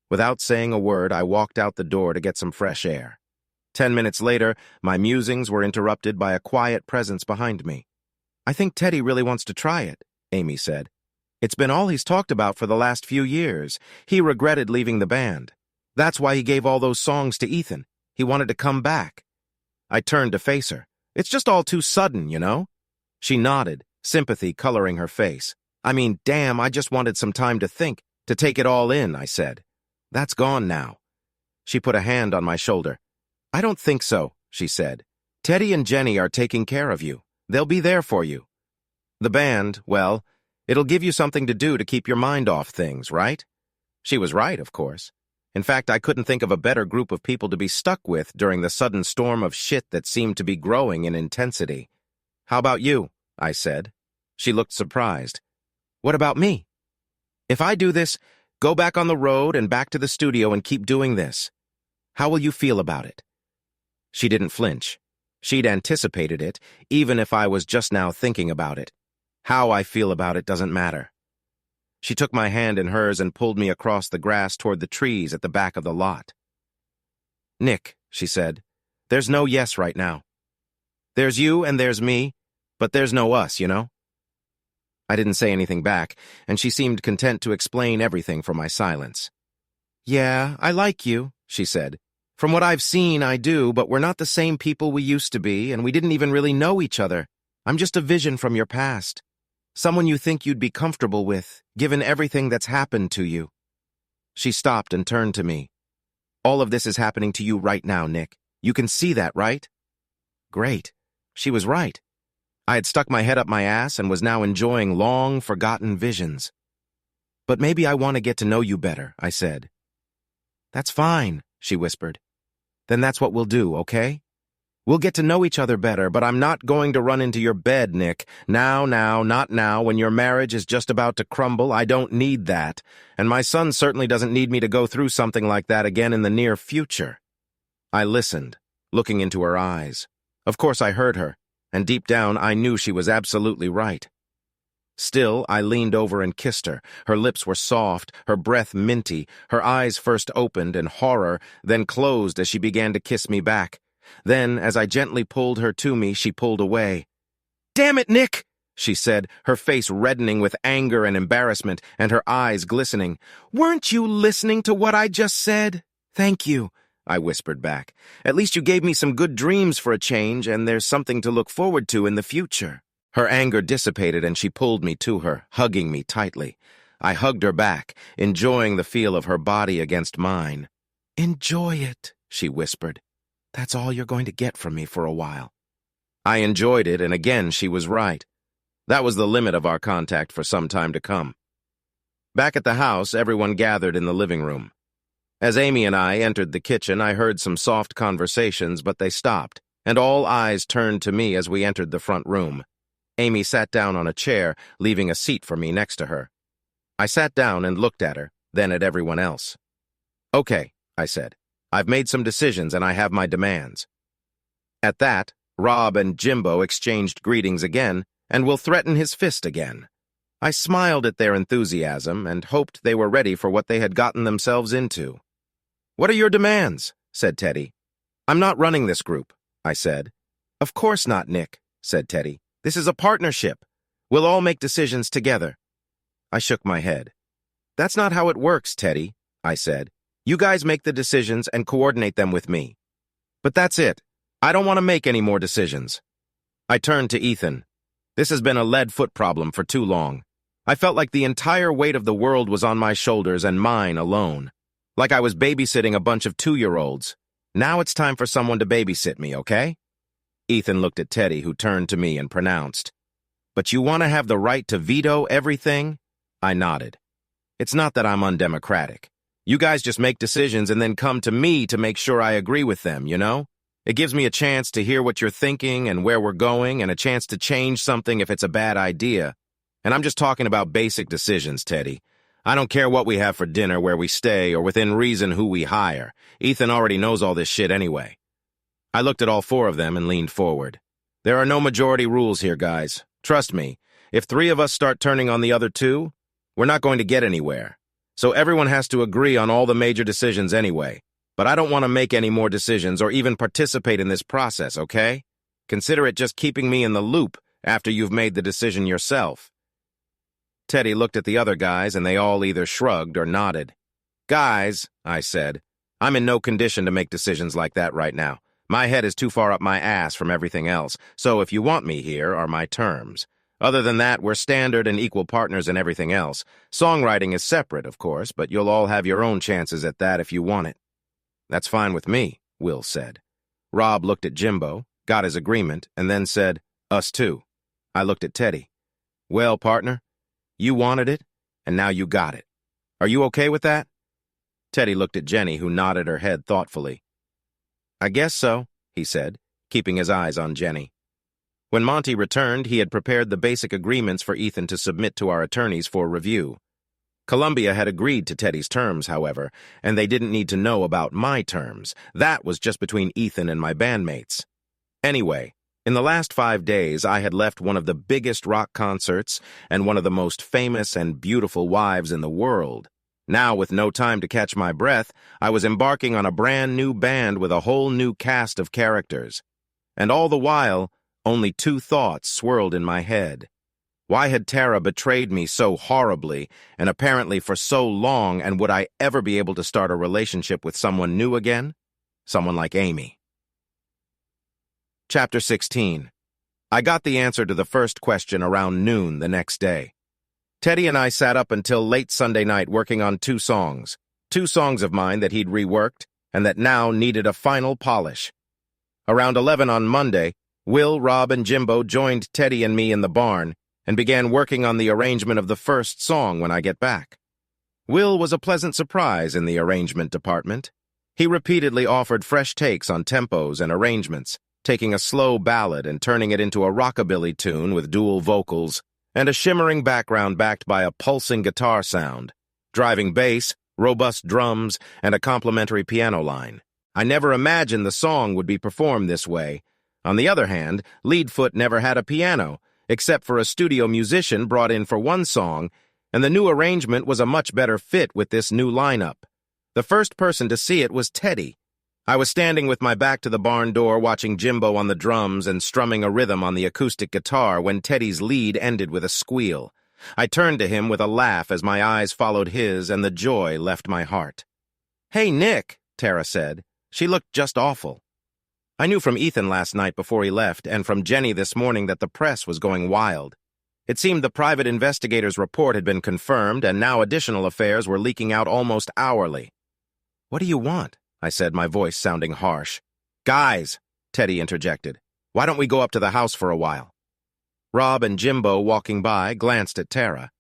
Without saying a word, I walked out the door to get some fresh air. 10 minutes later, my musings were interrupted by a quiet presence behind me. "I think Teddy really wants to try it," Amy said. "It's been all he's talked about for the last few years. He regretted leaving the band. That's why he gave all those songs to Ethan. He wanted to come back." I turned to face her. "It's just all too sudden, you know?" She nodded, sympathy coloring her face. "I mean, damn, I just wanted some time to think, to take it all in," I said. "That's gone now." She put a hand on my shoulder. "I don't think so," she said. "Teddy and Jenny are taking care of you. They'll be there for you. The band, well, it'll give you something to do to keep your mind off things, right?" She was right, of course. In fact, I couldn't think of a better group of people to be stuck with during the sudden storm of shit that seemed to be growing in intensity. "How about you?" I said. She looked surprised. "What about me?" "If I do this, go back on the road and back to the studio and keep doing this. How will you feel about it?" She didn't flinch. She'd anticipated it, even if I was just now thinking about it. How I feel about it doesn't matter. She took my hand in hers and pulled me across the grass toward the trees at the back of the lot. "Nick," she said, "there's no yes right now. There's you and there's me, but there's no us, you know?" I didn't say anything back, and she seemed content to explain everything for my silence. "Yeah, I like you," she said. "From what I've seen, I do, but we're not the same people we used to be, and we didn't even really know each other. I'm just a vision from your past. Someone you think you'd be comfortable with, given everything that's happened to you." She stopped and turned to me. "All of this is happening to you right now, Nick. You can see that, right?" "Great. She was right. I had stuck my head up my ass and was now enjoying long, forgotten visions. "But maybe I want to get to know you better," I said. "That's fine," she whispered. "Then that's what we'll do, okay? We'll get to know each other better, but I'm not going to run into your bed, Nick. Now, not now, when your marriage is just about to crumble. I don't need that. And my son certainly doesn't need me to go through something like that again in the near future." I listened, looking into her eyes. Of course I heard her, and deep down I knew she was absolutely right. Still, I leaned over and kissed her. Her lips were soft, her breath minty. Her eyes first opened in horror, then closed as she began to kiss me back. Then, as I gently pulled her to me, she pulled away. "Damn it, Nick!" she said, her face reddening with anger and embarrassment, and her eyes glistening. "Weren't you listening to what I just said?" "Thank you," I whispered back. "At least you gave me some good dreams for a change, and there's something to look forward to in the future." Her anger dissipated, and she pulled me to her, hugging me tightly. I hugged her back, enjoying the feel of her body against mine. "Enjoy it," she whispered. "That's all you're going to get from me for a while." I enjoyed it, and again she was right. That was the limit of our contact for some time to come. Back at the house, everyone gathered in the living room. As Amy and I entered the kitchen, I heard some soft conversations, but they stopped, and all eyes turned to me as we entered the front room. Amy sat down on a chair, leaving a seat for me next to her. I sat down and looked at her, then at everyone else. "Okay," I said. "I've made some decisions and I have my demands." At that, Rob and Jimbo exchanged greetings again, and Will threaten his fist again. I smiled at their enthusiasm and hoped they were ready for what they had gotten themselves into. "What are your demands?" said Teddy. "I'm not running this group," I said. "Of course not, Nick," said Teddy. "This is a partnership. We'll all make decisions together." I shook my head. "That's not how it works, Teddy," I said. "You guys make the decisions and coordinate them with me." "But that's it. I don't want to make any more decisions." I turned to Ethan. This has been a lead foot problem for too long. I felt like the entire weight of the world was on my shoulders and mine alone. Like I was babysitting a bunch of 2-year-olds. Now it's time for someone to babysit me, okay? Ethan looked at Teddy, who turned to me and pronounced, "But you want to have the right to veto everything?" I nodded. "It's not that I'm undemocratic. You guys just make decisions and then come to me to make sure I agree with them, you know? It gives me a chance to hear what you're thinking and where we're going, and a chance to change something if it's a bad idea. And I'm just talking about basic decisions, Teddy. I don't care what we have for dinner, where we stay, or within reason who we hire. Ethan already knows all this shit anyway." I looked at all 4 of them and leaned forward. "There are no majority rules here, guys. Trust me, if 3 of us start turning on the other 2, we're not going to get anywhere. So everyone has to agree on all the major decisions anyway. But I don't want to make any more decisions or even participate in this process, okay? Consider it just keeping me in the loop after you've made the decision yourself." Teddy looked at the other guys, and they all either shrugged or nodded. "Guys," I said, "I'm in no condition to make decisions like that right now. My head is too far up my ass from everything else, so if you want me, here are my terms. Other than that, we're standard and equal partners in everything else. Songwriting is separate, of course, but you'll all have your own chances at that if you want it." "That's fine with me," Will said. Rob looked at Jimbo, got his agreement, and then said, "Us too." I looked at Teddy. "Well, partner, you wanted it, and now you got it. Are you okay with that?" Teddy looked at Jenny, who nodded her head thoughtfully. "I guess so," he said, keeping his eyes on Jenny. When Monty returned, he had prepared the basic agreements for Ethan to submit to our attorneys for review. Columbia had agreed to Teddy's terms, however, and they didn't need to know about my terms. That was just between Ethan and my bandmates. Anyway, in the last 5 days, I had left one of the biggest rock concerts and one of the most famous and beautiful wives in the world. Now, with no time to catch my breath, I was embarking on a brand new band with a whole new cast of characters. And all the while, only 2 thoughts swirled in my head. Why had Tara betrayed me so horribly, and apparently for so long, and would I ever be able to start a relationship with someone new again? Someone like Amy. Chapter 16. I got the answer to the first question around noon the next day. Teddy and I sat up until late Sunday night working on 2 songs. 2 songs of mine that he'd reworked, and that now needed a final polish. Around 11 on Monday, Will, Rob, and Jimbo joined Teddy and me in the barn and began working on the arrangement of the first song when I get back. Will was a pleasant surprise in the arrangement department. He repeatedly offered fresh takes on tempos and arrangements, taking a slow ballad and turning it into a rockabilly tune with dual vocals and a shimmering background backed by a pulsing guitar sound, driving bass, robust drums, and a complementary piano line. I never imagined the song would be performed this way. On the other hand, Leadfoot never had a piano, except for a studio musician brought in for one song, and the new arrangement was a much better fit with this new lineup. The first person to see it was Teddy. I was standing with my back to the barn door watching Jimbo on the drums and strumming a rhythm on the acoustic guitar when Teddy's lead ended with a squeal. I turned to him with a laugh as my eyes followed his and the joy left my heart. "Hey, Nick," Tara said. She looked just awful. I knew from Ethan last night before he left and from Jenny this morning that the press was going wild. It seemed the private investigator's report had been confirmed and now additional affairs were leaking out almost hourly. "What do you want?" I said, my voice sounding harsh. "Guys," Teddy interjected, "why don't we go up to the house for a while?" Rob and Jimbo, walking by, glanced at Tara.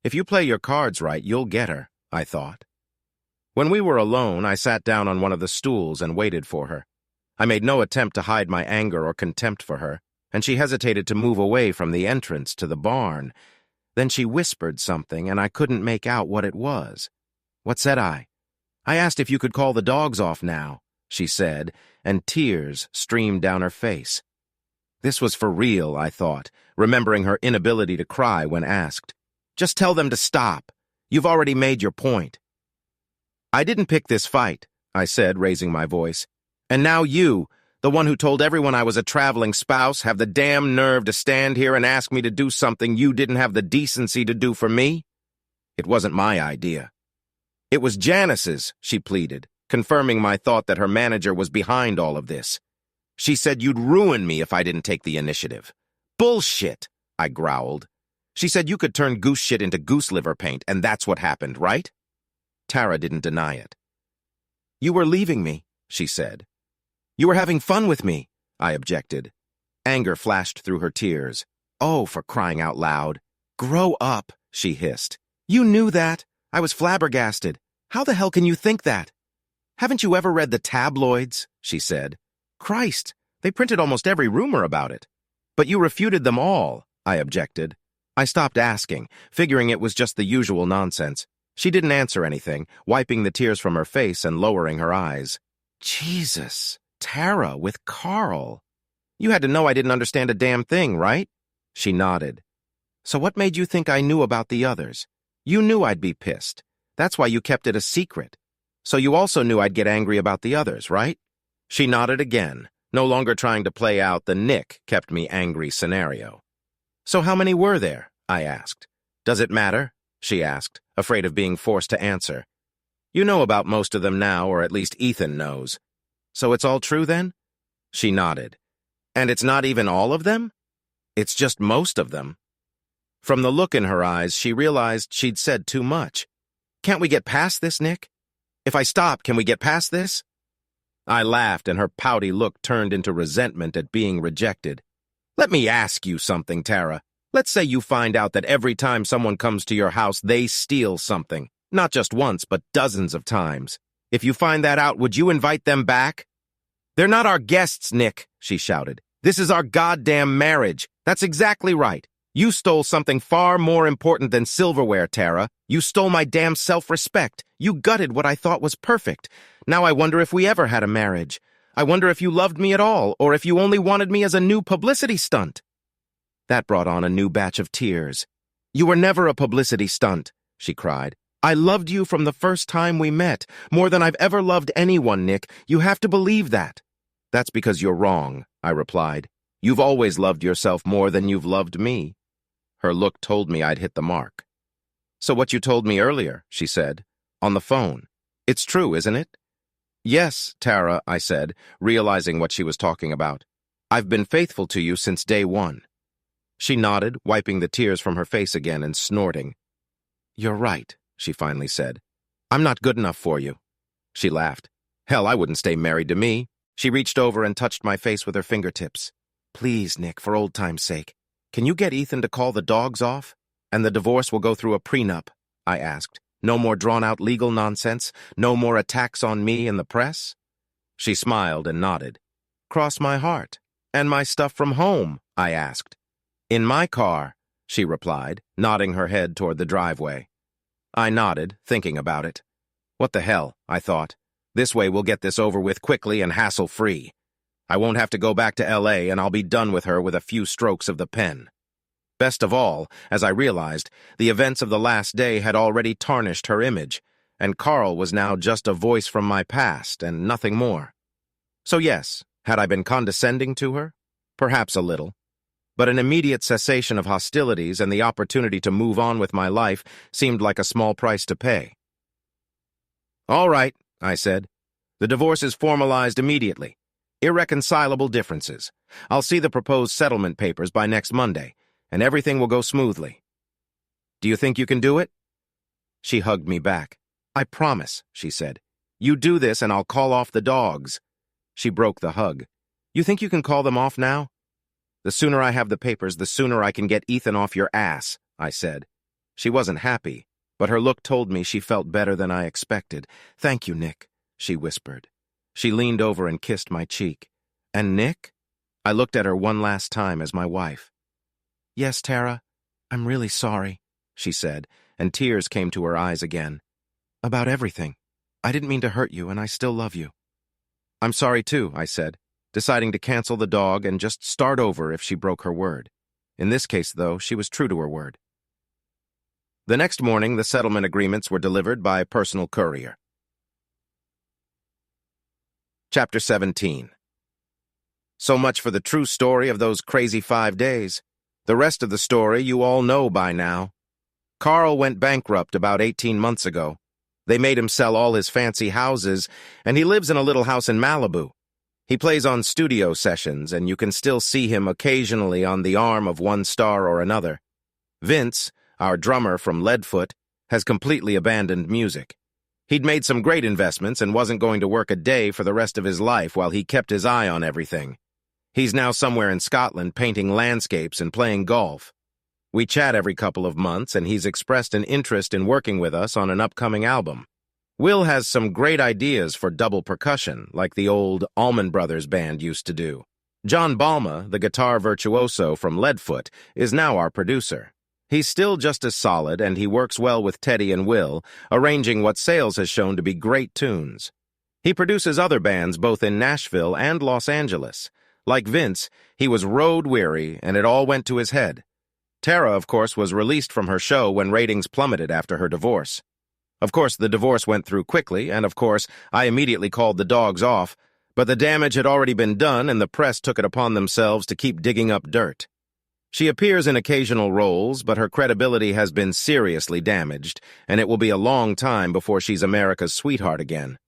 If you play your cards right, you'll get her, I thought. When we were alone, I sat down on one of the stools and waited for her. I made no attempt to hide my anger or contempt for her, and she hesitated to move away from the entrance to the barn. Then she whispered something, and I couldn't make out what it was. "What said I?" "I asked if you could call the dogs off now," she said, and tears streamed down her face. This was for real, I thought, remembering her inability to cry when asked. "Just tell them to stop. You've already made your point." "I didn't pick this fight," I said, raising my voice. "And now you, the one who told everyone I was a traveling spouse, have the damn nerve to stand here and ask me to do something you didn't have the decency to do for me?" It wasn't my idea. "It was Janice's," she pleaded, confirming my thought that her manager was behind all of this. "She said you'd ruin me if I didn't take the initiative." "Bullshit," I growled. "She said you could turn goose shit into goose liver paint, and that's what happened, right?" Tara didn't deny it. "You were leaving me," she said. "You were having fun with me," I objected. Anger flashed through her tears. "Oh, for crying out loud." "Grow up," she hissed. "You knew that. I was flabbergasted. How the hell can you think that?" "Haven't you ever read the tabloids?" she said. "Christ, they printed almost every rumor about it." "But you refuted them all," I objected. I stopped asking, figuring it was just the usual nonsense. She didn't answer anything, wiping the tears from her face and lowering her eyes. "Jesus, Tara, with Carl. You had to know I didn't understand a damn thing, right?" She nodded. "So what made you think I knew about the others? You knew I'd be pissed. That's why you kept it a secret. So you also knew I'd get angry about the others, right?" She nodded again, no longer trying to play out the Nick kept me angry scenario. "So how many were there?" I asked. "Does it matter?" she asked, afraid of being forced to answer. "You know about most of them now, or at least Ethan knows. So it's all true then?" She nodded. "And it's not even all of them?" "It's just most of them." From the look in her eyes, she realized she'd said too much. "Can't we get past this, Nick? If I stop, can we get past this?" I laughed, and her pouty look turned into resentment at being rejected. "Let me ask you something, Tara. Let's say you find out that every time someone comes to your house, they steal something. Not just once, but dozens of times. If you find that out, would you invite them back?" "They're not our guests, Nick," she shouted. "This is our goddamn marriage. That's exactly right. You stole something far more important than silverware, Tara. You stole my damn self-respect. You gutted what I thought was perfect. Now I wonder if we ever had a marriage. I wonder if you loved me at all, or if you only wanted me as a new publicity stunt." That brought on a new batch of tears. "You were never a publicity stunt," she cried. "I loved you from the first time we met, more than I've ever loved anyone, Nick. You have to believe that." "That's because you're wrong," I replied. "You've always loved yourself more than you've loved me." Her look told me I'd hit the mark. "So what you told me earlier," she said, "on the phone. It's true, isn't it?" "Yes, Tara," I said, realizing what she was talking about. "I've been faithful to you since day one." She nodded, wiping the tears from her face again and snorting. "You're right," she finally said. "I'm not good enough for you." She laughed. "Hell, I wouldn't stay married to me." She reached over and touched my face with her fingertips. Please, Nick, for old time's sake, can you get Ethan to call the dogs off? And the divorce will go through a prenup, I asked. No more drawn-out legal nonsense? No more attacks on me in the press? She smiled and nodded. Cross my heart. And my stuff from home? I asked. In my car, she replied, nodding her head toward the driveway. I nodded, thinking about it. What the hell, I thought. This way we'll get this over with quickly and hassle-free. I won't have to go back to L.A., and I'll be done with her with a few strokes of the pen. Best of all, as I realized, the events of the last day had already tarnished her image, and Carl was now just a voice from my past and nothing more. So yes, had I been condescending to her? Perhaps a little. But an immediate cessation of hostilities and the opportunity to move on with my life seemed like a small price to pay. All right, I said. The divorce is formalized immediately. Irreconcilable differences. I'll see the proposed settlement papers by next Monday, and everything will go smoothly. Do you think you can do it? She hugged me back. I promise, she said. You do this and I'll call off the dogs. She broke the hug. You think you can call them off now? The sooner I have the papers, the sooner I can get Ethan off your ass, I said. She wasn't happy, but her look told me she felt better than I expected. Thank you, Nick, she whispered. She leaned over and kissed my cheek. And Nick? I looked at her one last time as my wife. Yes, Tara, I'm really sorry, she said, and tears came to her eyes again. About everything. I didn't mean to hurt you, and I still love you. I'm sorry too, I said, deciding to cancel the dog and just start over if she broke her word. In this case, though, she was true to her word. The next morning, the settlement agreements were delivered by personal courier. Chapter 17. So much for the true story of those crazy 5 days. The rest of the story you all know by now. Carl went bankrupt about 18 months ago. They made him sell all his fancy houses, and he lives in a little house in Malibu. He plays on studio sessions, and you can still see him occasionally on the arm of one star or another. Vince, our drummer from Leadfoot, has completely abandoned music. He'd made some great investments and wasn't going to work a day for the rest of his life while he kept his eye on everything. He's now somewhere in Scotland painting landscapes and playing golf. We chat every couple of months, and he's expressed an interest in working with us on an upcoming album. Will has some great ideas for double percussion, like the old Allman Brothers band used to do. John Balma, the guitar virtuoso from Leadfoot, is now our producer. He's still just as solid, and he works well with Teddy and Will, arranging what Sales has shown to be great tunes. He produces other bands both in Nashville and Los Angeles. Like Vince, he was road-weary, and it all went to his head. Tara, of course, was released from her show when ratings plummeted after her divorce. Of course, the divorce went through quickly, and of course, I immediately called the dogs off, but the damage had already been done, and the press took it upon themselves to keep digging up dirt. She appears in occasional roles, but her credibility has been seriously damaged, and it will be a long time before she's America's sweetheart again.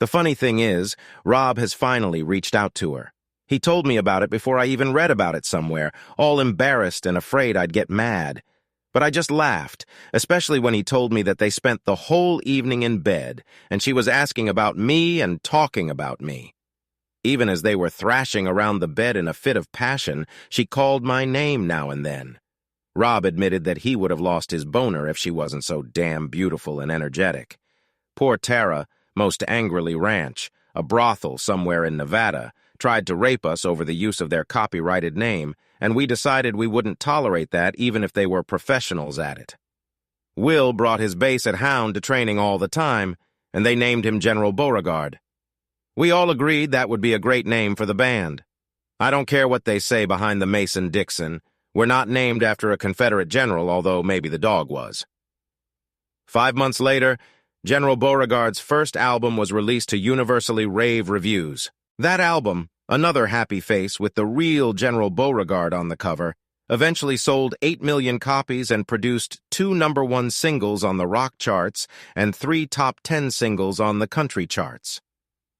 The funny thing is, Rob has finally reached out to her. He told me about it before I even read about it somewhere, all embarrassed and afraid I'd get mad. But I just laughed, especially when he told me that they spent the whole evening in bed, and she was asking about me and talking about me. Even as they were thrashing around the bed in a fit of passion, she called my name now and then. Rob admitted that he would have lost his boner if she wasn't so damn beautiful and energetic. Poor Tara, most angrily ranch, a brothel somewhere in Nevada, tried to rape us over the use of their copyrighted name, and we decided we wouldn't tolerate that even if they were professionals at it. Will brought his bass at Hound to training all the time, and they named him General Beauregard. We all agreed that would be a great name for the band. I don't care what they say behind the Mason-Dixon. We're not named after a Confederate general, although maybe the dog was. 5 months later, General Beauregard's first album was released to universally rave reviews. That album, another happy face with the real General Beauregard on the cover, eventually sold 8 million copies and produced 2 #1 singles on the rock charts and 3 top 10 singles on the country charts.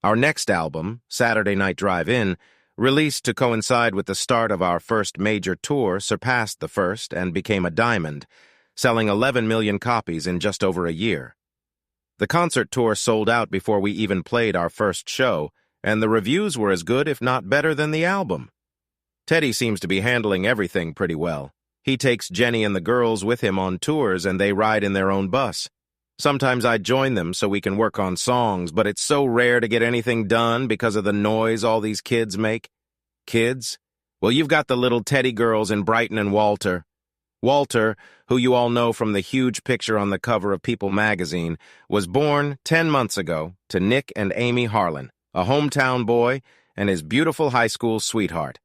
Our next album, Saturday Night Drive-In, released to coincide with the start of our first major tour, surpassed the first and became a diamond, selling 11 million copies in just over a year. The concert tour sold out before we even played our first show, and the reviews were as good, if not better, than the album. Teddy seems to be handling everything pretty well. He takes Jenny and the girls with him on tours and they ride in their own bus. Sometimes I join them so we can work on songs, but it's so rare to get anything done because of the noise all these kids make. Kids? Well, you've got the little Teddy girls in Brighton and Walter. Walter, who you all know from the huge picture on the cover of People magazine, was born 10 months ago to Nick and Amy Harlan, a hometown boy and his beautiful high school sweetheart.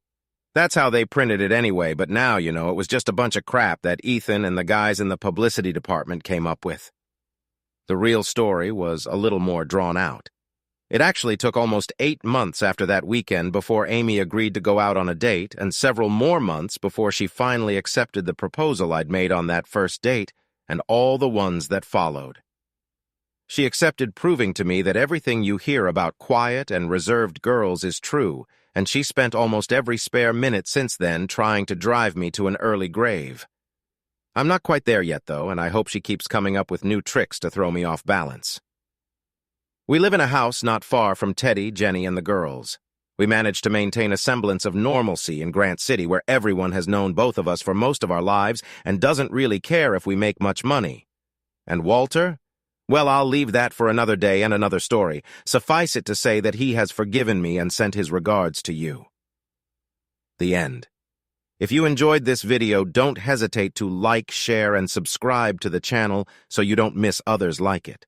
That's how they printed it anyway, but now, it was just a bunch of crap that Ethan and the guys in the publicity department came up with. The real story was a little more drawn out. It actually took almost 8 months after that weekend before Amy agreed to go out on a date, and several more months before she finally accepted the proposal I'd made on that first date, and all the ones that followed. She accepted proving to me that everything you hear about quiet and reserved girls is true, and she spent almost every spare minute since then trying to drive me to an early grave. I'm not quite there yet, though, and I hope she keeps coming up with new tricks to throw me off balance. We live in a house not far from Teddy, Jenny, and the girls. We managed to maintain a semblance of normalcy in Grant City, where everyone has known both of us for most of our lives and doesn't really care if we make much money. And Walter? Well, I'll leave that for another day and another story. Suffice it to say that he has forgiven me and sent his regards to you. The end. If you enjoyed this video, don't hesitate to like, share, and subscribe to the channel so you don't miss others like it.